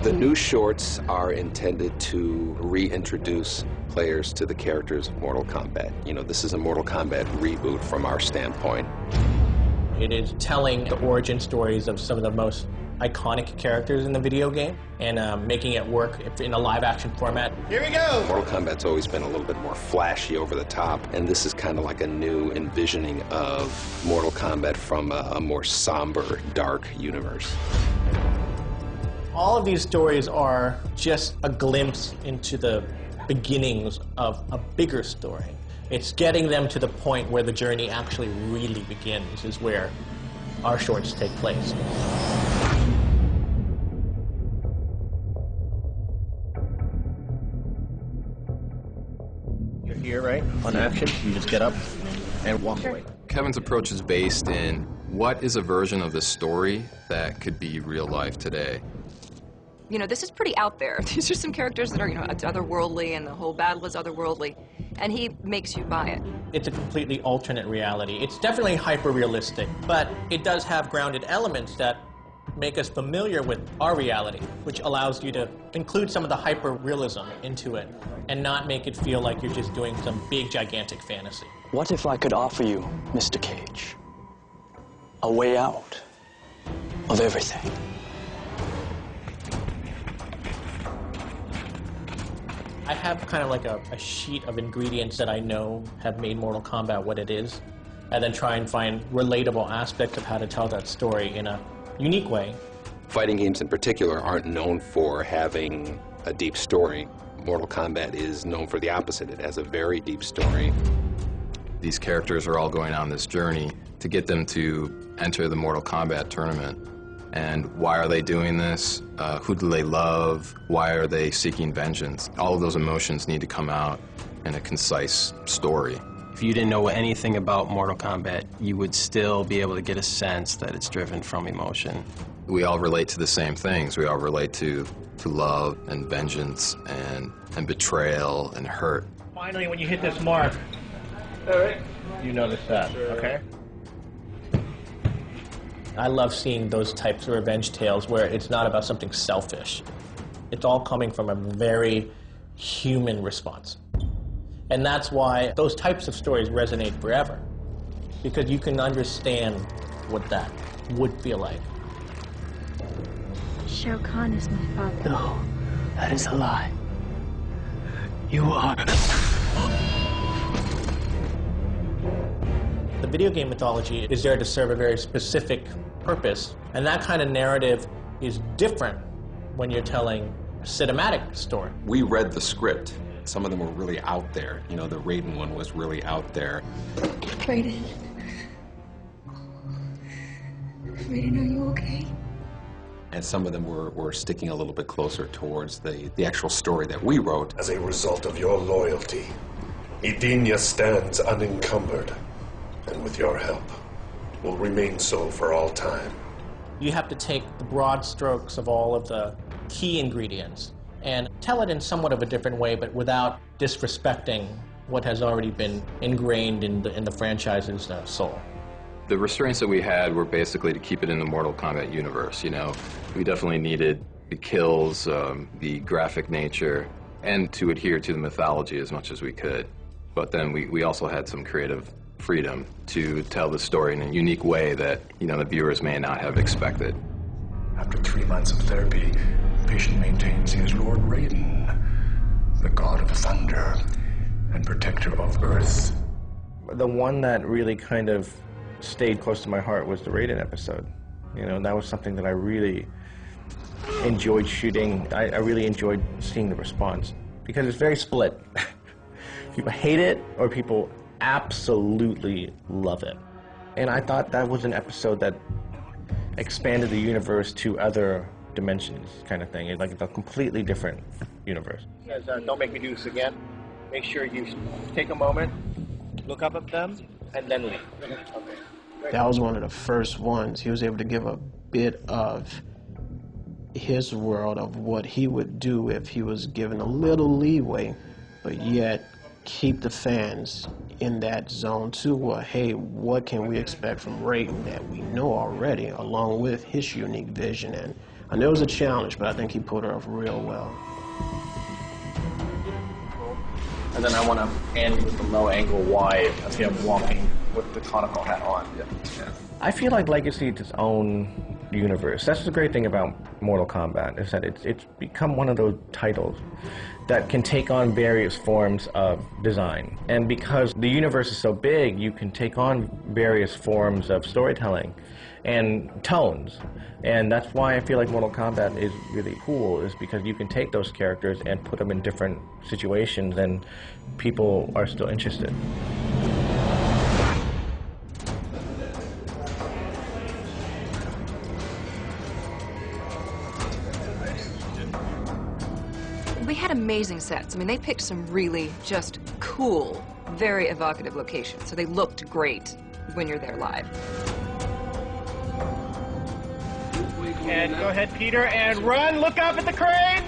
The new shorts are intended to reintroduce players to the characters of Mortal Kombat. You know, this is a Mortal Kombat reboot from our standpoint. It is telling the origin stories of some of the most iconic characters in the video game and making it work in a live-action format. Here we go! Mortal Kombat's always been a little bit more flashy, over the top, and this is kind of like a new envisioning of Mortal Kombat from a more somber, dark universe. All of these stories are just a glimpse into the beginnings of a bigger story. It's getting them to the point where the journey actually really begins, is where our shorts take place. You're here, right? On action, you just get up and walk away. Kevin's approach is based in what is a version of the story that could be real life today. You know, this is pretty out there. These are some characters that are, you know, it's otherworldly, and the whole battle is otherworldly, and he makes you buy it. It's a completely alternate reality. It's definitely hyper-realistic, but it does have grounded elements that make us familiar with our reality, which allows you to include some of the hyper-realism into it and not make it feel like you're just doing some big, gigantic fantasy. What if I could offer you, Mr. Cage, a way out of everything? I have kind of like a sheet of ingredients that I know have made Mortal Kombat what it is, and then try and find relatable aspects of how to tell that story in a unique way. Fighting games in particular aren't known for having a deep story. Mortal Kombat is known for the opposite. It has a very deep story. These characters are all going on this journey to get them to enter the Mortal Kombat tournament. And why are they doing this? Who do they love? Why are they seeking vengeance? All of those emotions need to come out in a concise story. If you didn't know anything about Mortal Kombat, you would still be able to get a sense that it's driven from emotion. We all relate to the same things. We all relate to love and vengeance and betrayal and hurt. Finally, when you hit this mark, you notice that, okay? I love seeing those types of revenge tales where it's not about something selfish. It's all coming from a very human response. And that's why those types of stories resonate forever, because you can understand what that would feel like. Shao Kahn is my father. No, that is a lie. You are. The video game mythology is there to serve a very specific purpose, and that kind of narrative is different when you're telling a cinematic story. We read the script. Some of them were really out there. You know, the Raiden one was really out there. Raiden. Raiden, are you okay? And some of them were sticking a little bit closer towards the actual story that we wrote. As a result of your loyalty, Edenia stands unencumbered, and with your help, will remain so for all time. You have to take the broad strokes of all of the key ingredients and tell it in somewhat of a different way, but without disrespecting what has already been ingrained in the franchise's soul. The restraints that we had were basically to keep it in the Mortal Kombat universe, you know. We definitely needed the kills, the graphic nature, and to adhere to the mythology as much as we could. But then we also had some creative freedom to tell the story in a unique way that, you know, the viewers may not have expected. After 3 months of therapy, the patient maintains he is Lord Raiden, the god of thunder and protector of Earth. The one that really kind of stayed close to my heart was the Raiden episode. You know, that was something that I really enjoyed shooting. I really enjoyed seeing the response, because it's very split. People hate it, or people absolutely love it. And I thought that was an episode that expanded the universe to other dimensions, kind of thing. It's like a completely different universe. Says, don't make me do this again. Make sure you take a moment, look up at them, and then leave. Okay. That was one of the first ones. He was able to give a bit of his world of what he would do if he was given a little leeway, but yet keep the fans in that zone too. Well, hey, what can we expect from Raiden that we know already, along with his unique vision and I know it was a challenge, but I think he pulled it off real well. And then I want to end with the low angle wide of him walking with the conical hat on. Yeah. I feel like Legacy is its own universe. That's the great thing about Mortal Kombat, is that it's become one of those titles that can take on various forms of design. And because the universe is so big, you can take on various forms of storytelling and tones. And that's why I feel like Mortal Kombat is really cool, is because you can take those characters and put them in different situations and people are still interested. We had amazing sets. I mean, they picked some really just cool, very evocative locations, so they looked great when you're there live. And go ahead, Peter, and run! Look up at the crane!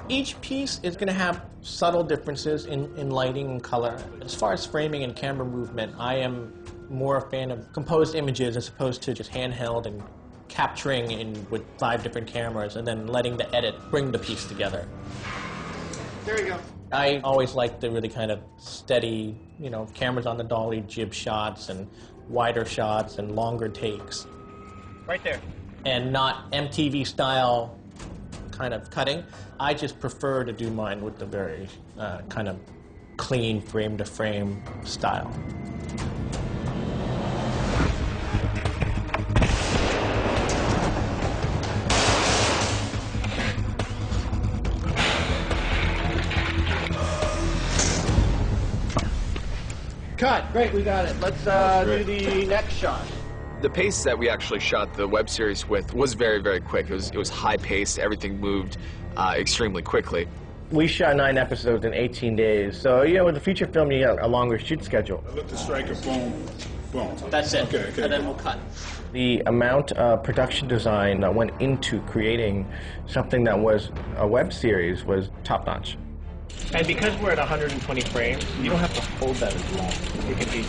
Each piece is going to have subtle differences in lighting and color. As far as framing and camera movement, I am more a fan of composed images as opposed to just handheld and capturing with 5 different cameras and then letting the edit bring the piece together. There you go. I always like the really kind of steady, cameras on the dolly, jib shots and wider shots and longer takes. Right there. And not MTV style kind of cutting. I just prefer to do mine with the very kind of clean frame to frame style. Cut. Great, we got it. Let's do the next shot. The pace that we actually shot the web series with was very, very quick. It was high paced. Everything moved extremely quickly. We shot 9 episodes in 18 days. So, with a feature film, you got a longer shoot schedule. I look to strike a boom. That's it. Okay. And then we'll cut. The amount of production design that went into creating something that was a web series was top-notch. And because we're at 120 frames, you don't have to hold that as long. It can be...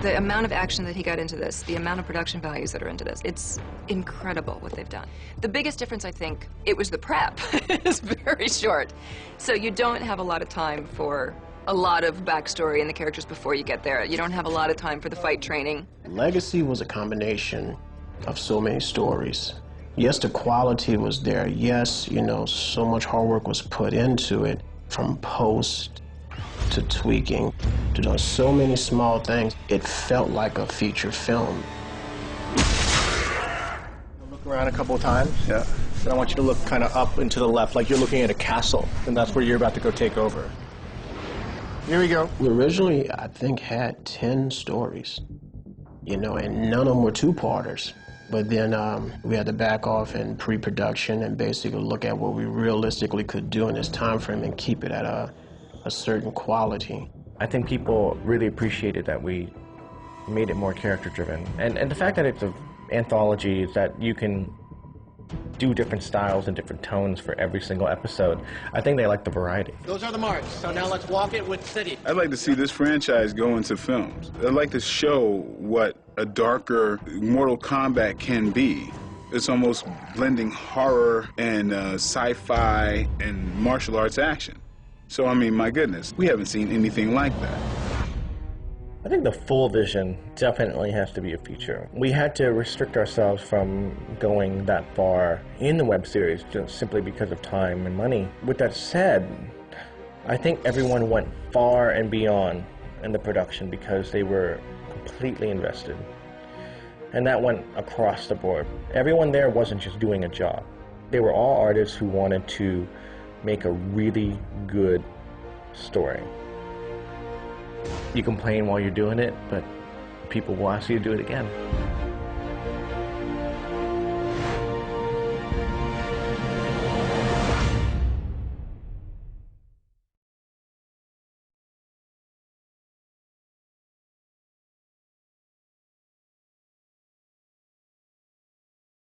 The amount of action that he got into this, the amount of production values that are into this, it's incredible what they've done. The biggest difference, I think, it was the prep. It's very short. So you don't have a lot of time for a lot of backstory in the characters before you get there. You don't have a lot of time for the fight training. Legacy was a combination of so many stories. Yes, the quality was there. Yes, so much hard work was put into it, from post to tweaking, to doing so many small things. It felt like a feature film. Look around a couple of times. Yeah. Then I want you to look kind of up and to the left, like you're looking at a castle, and that's where you're about to go take over. Here we go. We originally, I think, had 10 stories, and none of them were two-parters. But then we had to back off in pre-production and basically look at what we realistically could do in this time frame and keep it at a certain quality. I think people really appreciated that we made it more character-driven. And the fact that it's an anthology is that you can do different styles and different tones for every single episode. I think they like the variety. Those are the marks, so now let's walk it with City. I'd like to see this franchise go into films. I'd like to show what a darker Mortal Kombat can be. It's almost blending horror and sci-fi and martial arts action. So, I mean, my goodness, we haven't seen anything like that. I think the full vision definitely has to be a feature. We had to restrict ourselves from going that far in the web series just simply because of time and money. With that said, I think everyone went far and beyond in the production because they were completely invested. And that went across the board. Everyone there wasn't just doing a job. They were all artists who wanted to make a really good story. You complain while you're doing it, but people will ask you to do it again.